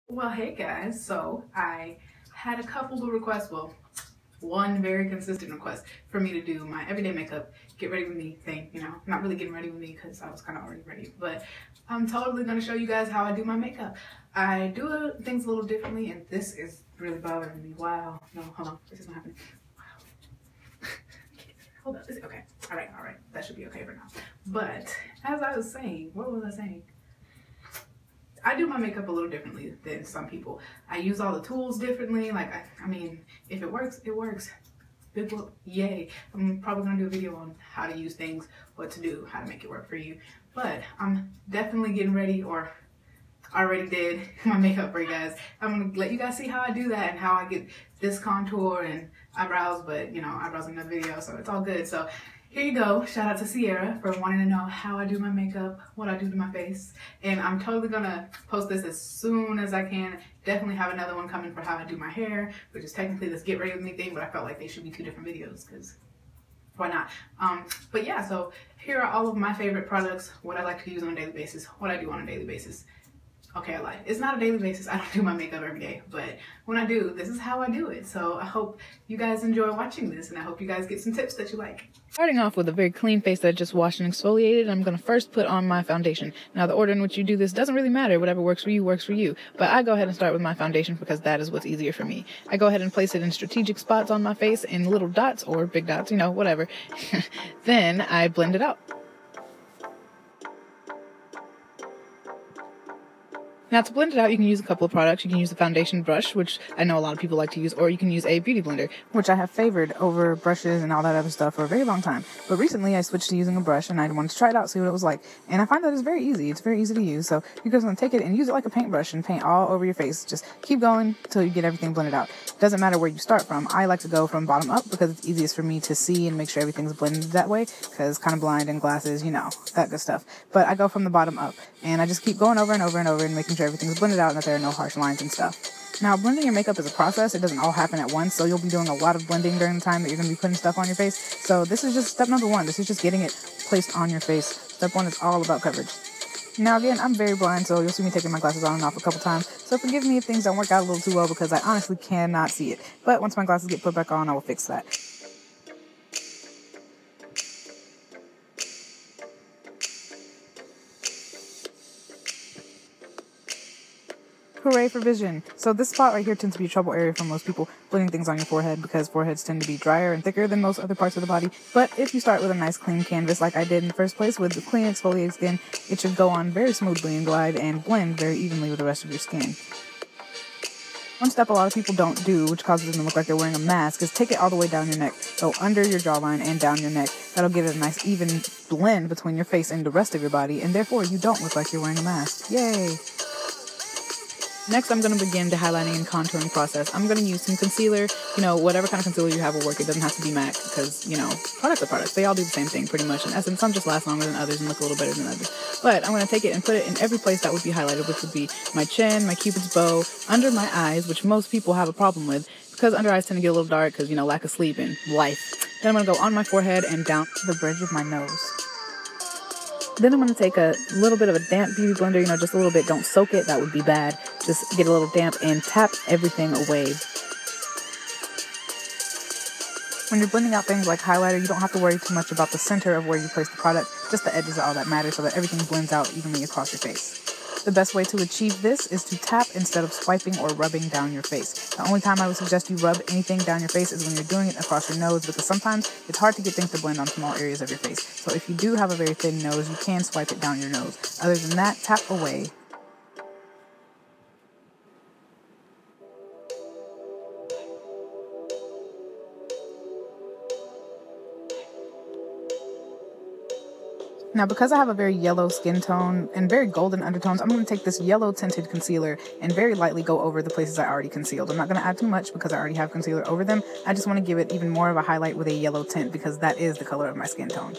Well, hey guys, so I had a couple of requests, well, one very consistent request for me to do my everyday makeup, get ready with me thing, not really getting ready with me because I was kind of already ready, but I'm totally going to show you guys how I do my makeup. I do things a little differently, and this is really bothering me. Wow, no, hold on, this is not happening. Wow. Hold up, okay, all right, that should be okay for now. But as I was saying, what was I saying? I do my makeup a little differently than some people. I use all the tools differently. Like, I mean, if it works, it works. Big whoop, yay. I'm probably gonna do a video on how to use things, what to do, how to make it work for you. But I'm definitely getting ready, or already did my makeup for you guys. I'm gonna let you guys see how I do that and how I get this contour and eyebrows, but eyebrows in another video, so it's all good. So here you go. Shout out to Sierra for wanting to know how I do my makeup, what I do to my face. And I'm totally gonna post this as soon as I can. Definitely have another one coming for how I do my hair, which is technically this get ready with me thing, but I felt like they should be two different videos because why not? But yeah, so here are all of my favorite products, what I like to use on a daily basis, what I do on a daily basis. Okay, I lied. It's not a daily basis. I don't do my makeup every day, but when I do, this is how I do it. So I hope you guys enjoy watching this, and I hope you guys get some tips that you like. Starting off with a very clean face that I just washed and exfoliated, I'm going to first put on my foundation. Now, the order in which you do this doesn't really matter. Whatever works for you works for you. But I go ahead and start with my foundation because that is what's easier for me. I go ahead and place it in strategic spots on my face in little dots or big dots, whatever. Then I blend it out. Now, to blend it out, you can use a couple of products. You can use the foundation brush, which I know a lot of people like to use, or you can use a beauty blender, which I have favored over brushes and all that other stuff for a very long time. But recently, I switched to using a brush, and I wanted to try it out, see what it was like. And I find that it's very easy. It's very easy to use. So you're just going to take it and use it like a paintbrush and paint all over your face. Just keep going until you get everything blended out. Doesn't matter where you start from. I like to go from bottom up because it's easiest for me to see and make sure everything's blended that way, because kind of blind and glasses, that good stuff. But I go from the bottom up, and I just keep going over and over and over and making sure everything's blended out and that there are no harsh lines and stuff. Now, blending your makeup is a process. It doesn't all happen at once, so you'll be doing a lot of blending during the time that you're going to be putting stuff on your face. So this is just step number one. This is just getting it placed on your face. Step one is all about coverage. Now, again, I'm very blind, so you'll see me taking my glasses on and off a couple times. So forgive me if things don't work out a little too well because I honestly cannot see it. But once my glasses get put back on, I will fix that. Hooray for vision. So this spot right here tends to be a trouble area for most people, blending things on your forehead because foreheads tend to be drier and thicker than most other parts of the body. But if you start with a nice clean canvas like I did in the first place with the clean exfoliated skin, it should go on very smoothly and glide and blend very evenly with the rest of your skin. One step a lot of people don't do, which causes them to look like they're wearing a mask, is take it all the way down your neck. So under your jawline and down your neck. That'll give it a nice even blend between your face and the rest of your body, and therefore you don't look like you're wearing a mask. Yay! Next, I'm going to begin the highlighting and contouring process. I'm going to use some concealer. Whatever kind of concealer you have will work. It doesn't have to be MAC because, products are products. They all do the same thing pretty much. In essence, some just last longer than others and look a little better than others. But I'm going to take it and put it in every place that would be highlighted, which would be my chin, my cupid's bow, under my eyes, which most people have a problem with because under eyes tend to get a little dark because, lack of sleep and life. Then I'm going to go on my forehead and down to the bridge of my nose. Then I'm going to take a little bit of a damp beauty blender, just a little bit. Don't soak it. That would be bad. Just get a little damp and tap everything away. When you're blending out things like highlighter, you don't have to worry too much about the center of where you place the product. Just the edges are all that matter so that everything blends out evenly across your face. The best way to achieve this is to tap instead of swiping or rubbing down your face. The only time I would suggest you rub anything down your face is when you're doing it across your nose, because sometimes it's hard to get things to blend on small areas of your face. So if you do have a very thin nose, you can swipe it down your nose. Other than that, tap away. Now, because I have a very yellow skin tone and very golden undertones, I'm going to take this yellow tinted concealer and very lightly go over the places I already concealed. I'm not going to add too much because I already have concealer over them. I just want to give it even more of a highlight with a yellow tint because that is the color of my skin tone.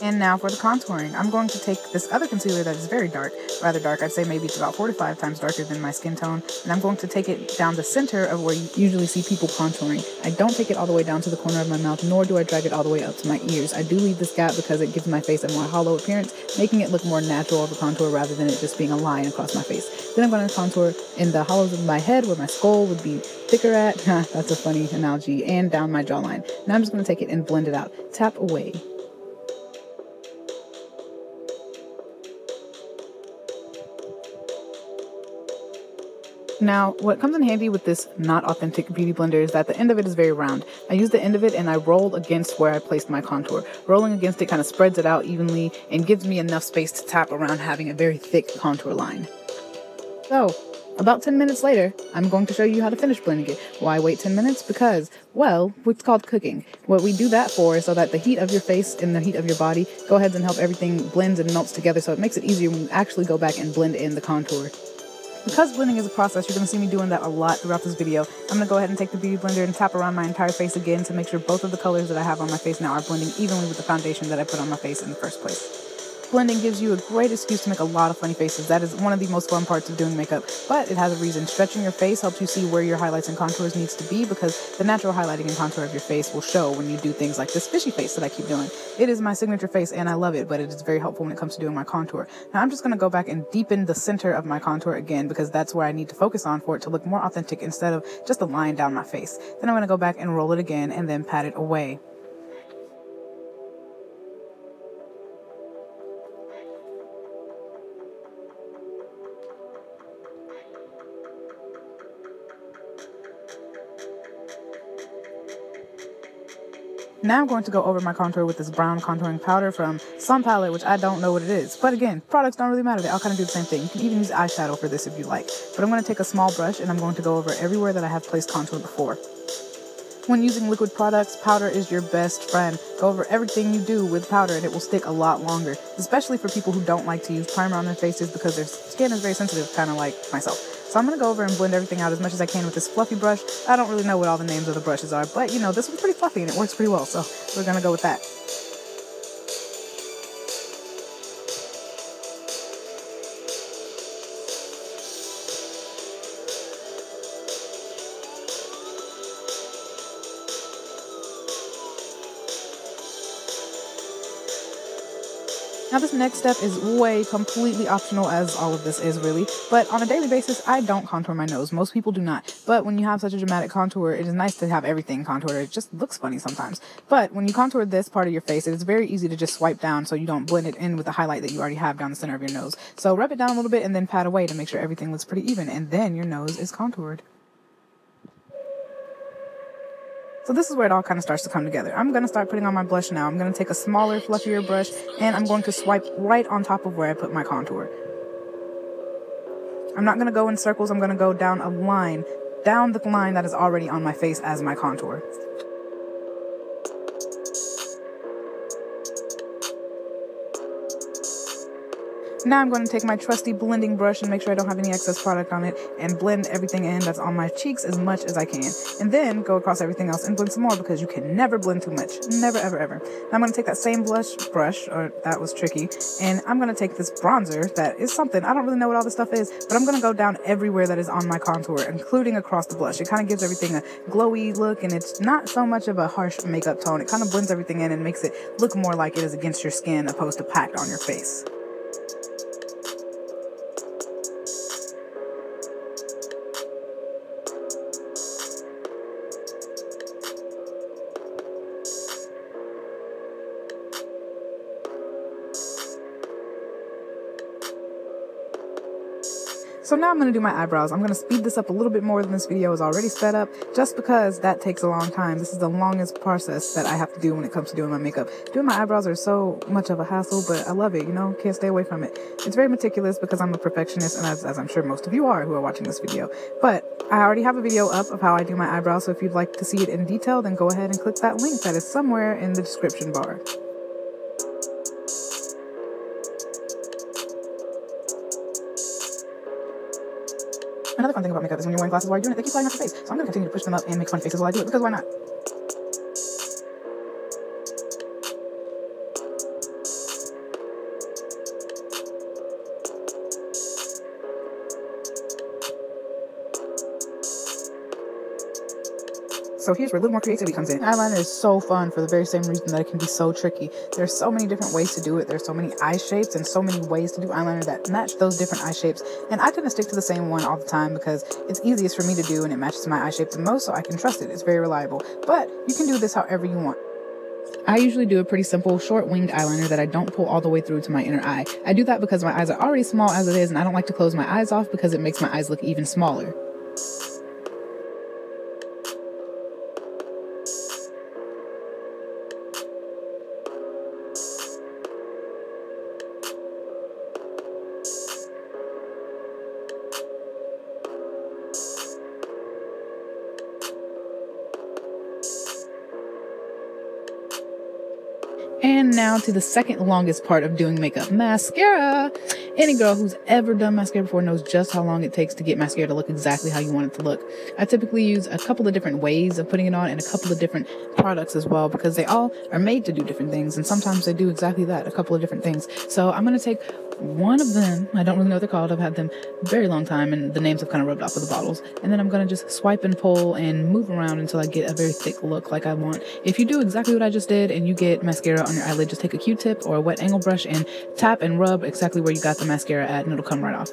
And now for the contouring. I'm going to take this other concealer that is very dark, rather dark. I'd say maybe it's about 4 to 5 times darker than my skin tone. And I'm going to take it down the center of where you usually see people contouring. I don't take it all the way down to the corner of my mouth, nor do I drag it all the way up to my ears. I do leave this gap because it gives my face a more hollow appearance, making it look more natural of a contour rather than it just being a line across my face. Then I'm going to contour in the hollows of my head where my skull would be thicker at. That's a funny analogy. And down my jawline. Now I'm just going to take it and blend it out. Tap away. Now, what comes in handy with this not authentic beauty blender is that the end of it is very round. I use the end of it and I roll against where I placed my contour. Rolling against it kind of spreads it out evenly and gives me enough space to tap around having a very thick contour line. So, about 10 minutes later, I'm going to show you how to finish blending it. Why wait 10 minutes? Because, well, it's called cooking. What we do that for is so that the heat of your face and the heat of your body go ahead and help everything blends and melts together, so it makes it easier when you actually go back and blend in the contour. Because blending is a process, you're going to see me doing that a lot throughout this video. I'm going to go ahead and take the beauty blender and tap around my entire face again to make sure both of the colors that I have on my face now are blending evenly with the foundation that I put on my face in the first place. Blending gives you a great excuse to make a lot of funny faces. That is one of the most fun parts of doing makeup, but it has a reason. Stretching your face helps you see where your highlights and contours needs to be, because the natural highlighting and contour of your face will show when you do things like this fishy face that I keep doing. It is my signature face and I love it, but it is very helpful when it comes to doing my contour. Now I'm just going to go back and deepen the center of my contour again, because that's where I need to focus on for it to look more authentic instead of just a line down my face. Then I'm going to go back and roll it again and then pat it away. Now I'm going to go over my contour with this brown contouring powder from some palette, which I don't know what it is. But again, products don't really matter. They all kind of do the same thing. You can even use eyeshadow for this if you like. But I'm going to take a small brush and I'm going to go over everywhere that I have placed contour before. When using liquid products, powder is your best friend. Go over everything you do with powder and it will stick a lot longer, especially for people who don't like to use primer on their faces because their skin is very sensitive, kind of like myself. So I'm going to go over and blend everything out as much as I can with this fluffy brush. I don't really know what all the names of the brushes are, but you know, this one's pretty fluffy and it works pretty well, so we're going to go with that. Now this next step is completely optional, as all of this is really, but on a daily basis, I don't contour my nose. Most people do not, but when you have such a dramatic contour, it is nice to have everything contoured. It just looks funny sometimes. But when you contour this part of your face, it is very easy to just swipe down so you don't blend it in with the highlight that you already have down the center of your nose. So rub it down a little bit and then pat away to make sure everything looks pretty even, and then your nose is contoured. So this is where it all kind of starts to come together. I'm going to start putting on my blush now. I'm going to take a smaller, fluffier brush, and I'm going to swipe right on top of where I put my contour. I'm not going to go in circles. I'm going to go down a line, down the line that is already on my face as my contour. Now I'm going to take my trusty blending brush and make sure I don't have any excess product on it and blend everything in that's on my cheeks as much as I can. And then go across everything else and blend some more, because you can never blend too much. Never, ever, ever. Now I'm going to take that same brush, or that was tricky, and I'm going to take this bronzer that is something. I don't really know what all this stuff is, but I'm going to go down everywhere that is on my contour, including across the blush. It kind of gives everything a glowy look, and it's not so much of a harsh makeup tone. It kind of blends everything in and makes it look more like it is against your skin opposed to packed on your face. So now I'm going to do my eyebrows. I'm going to speed this up a little bit more than this video is already sped up, just because that takes a long time. This is the longest process that I have to do when it comes to doing my makeup. Doing my eyebrows are so much of a hassle, but I love it, you know, can't stay away from it. It's very meticulous because I'm a perfectionist, and as I'm sure most of you are who are watching this video. But I already have a video up of how I do my eyebrows, so if you'd like to see it in detail, then go ahead and click that link that is somewhere in the description bar. Another fun thing about makeup is when you're wearing glasses while you're doing it, they keep flying off your face. So I'm going to continue to push them up and make funny faces while I do it, because why not? So here's where a little more creativity comes in. Eyeliner is so fun for the very same reason that it can be so tricky. There's so many different ways to do it. There's so many eye shapes and so many ways to do eyeliner that match those different eye shapes. And I tend to stick to the same one all the time because it's easiest for me to do and it matches my eye shape the most, so I can trust it. It's very reliable. But you can do this however you want. I usually do a pretty simple short winged eyeliner that I don't pull all the way through to my inner eye. I do that because my eyes are already small as it is, and I don't like to close my eyes off because it makes my eyes look even smaller. And now to the second longest part of doing makeup, mascara. Any girl who's ever done mascara before knows just how long it takes to get mascara to look exactly how you want it to look. I typically use a couple of different ways of putting it on and a couple of different products as well, because they all are made to do different things, and sometimes they do exactly that, a couple of different things. So I'm going to take one of them. I don't really know what they're called. I've had them a very long time and the names have kind of rubbed off of the bottles. And then I'm going to just swipe and pull and move around until I get a very thick look like I want. If you do exactly what I just did and you get mascara on your eyelid, just take a Q-tip or a wet angle brush and tap and rub exactly where you got the mascara at, and it'll come right off.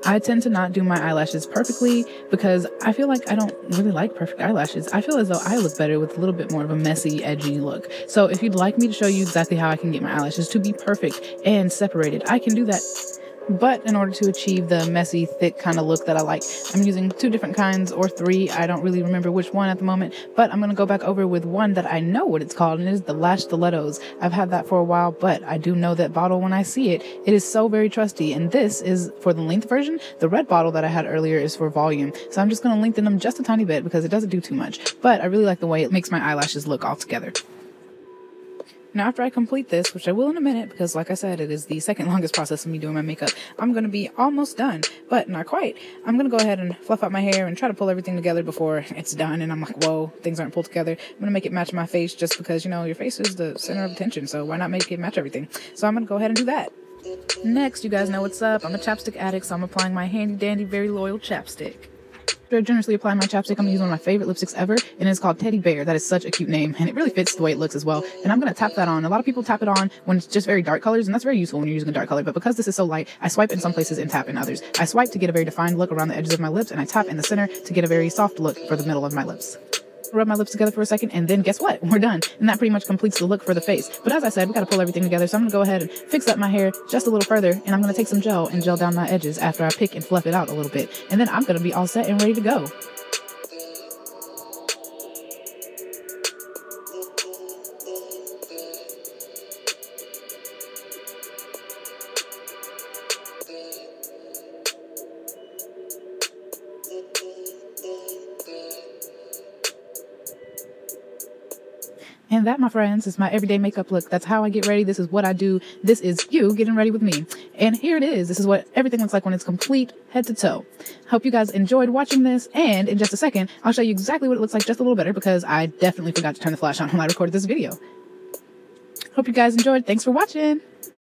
I tend to not do my eyelashes perfectly because I feel like I don't really like perfect eyelashes. I feel as though I look better with a little bit more of a messy, edgy look. So if you'd like me to show you exactly how I can get my eyelashes to be perfect and separated, I can do that. But in order to achieve the messy, thick kind of look that I like, I'm using 2 different kinds or 3. I don't really remember which one at the moment, but I'm going to go back over with one that I know what it's called, and it is the Lash Stilettos. I've had that for a while, but I do know that bottle when I see it. It is so very trusty, and this is for the length version. The red bottle that I had earlier is for volume, so I'm just going to lengthen them just a tiny bit because it doesn't do too much, but I really like the way it makes my eyelashes look all together. Now, after I complete this, which I will in a minute, because like I said, it is the second longest process of me doing my makeup, I'm going to be almost done, but not quite. I'm going to go ahead and fluff out my hair and try to pull everything together before it's done, and I'm like, whoa, things aren't pulled together. I'm going to make it match my face just because, you know, your face is the center of attention, so why not make it match everything? So I'm going to go ahead and do that. Next, you guys know what's up. I'm a chapstick addict, so I'm applying my handy dandy, very loyal chapstick. After I generously apply my chapstick, I'm going to use one of my favorite lipsticks ever, and it's called Teddy Bear. That is such a cute name, and it really fits the way it looks as well. And I'm going to tap that on. A lot of people tap it on when it's just very dark colors, and that's very useful when you're using a dark color, but because this is so light, I swipe in some places and tap in others. I swipe to get a very defined look around the edges of my lips, and I tap in the center to get a very soft look for the middle of my lips. Rub my lips together for a second, and then guess what? We're done. And that pretty much completes the look for the face. But as I said, we got to pull everything together, so I'm going to go ahead and fix up my hair just a little further, and I'm going to take some gel and gel down my edges after I pick and fluff it out a little bit. And then I'm going to be all set and ready to go. And that, my friends, is my everyday makeup look. That's how I get ready. This is what I do. This is you getting ready with me. And here it is. This is what everything looks like when it's complete head to toe. Hope you guys enjoyed watching this. And in just a second, I'll show you exactly what it looks like just a little better because I definitely forgot to turn the flash on when I recorded this video. Hope you guys enjoyed. Thanks for watching.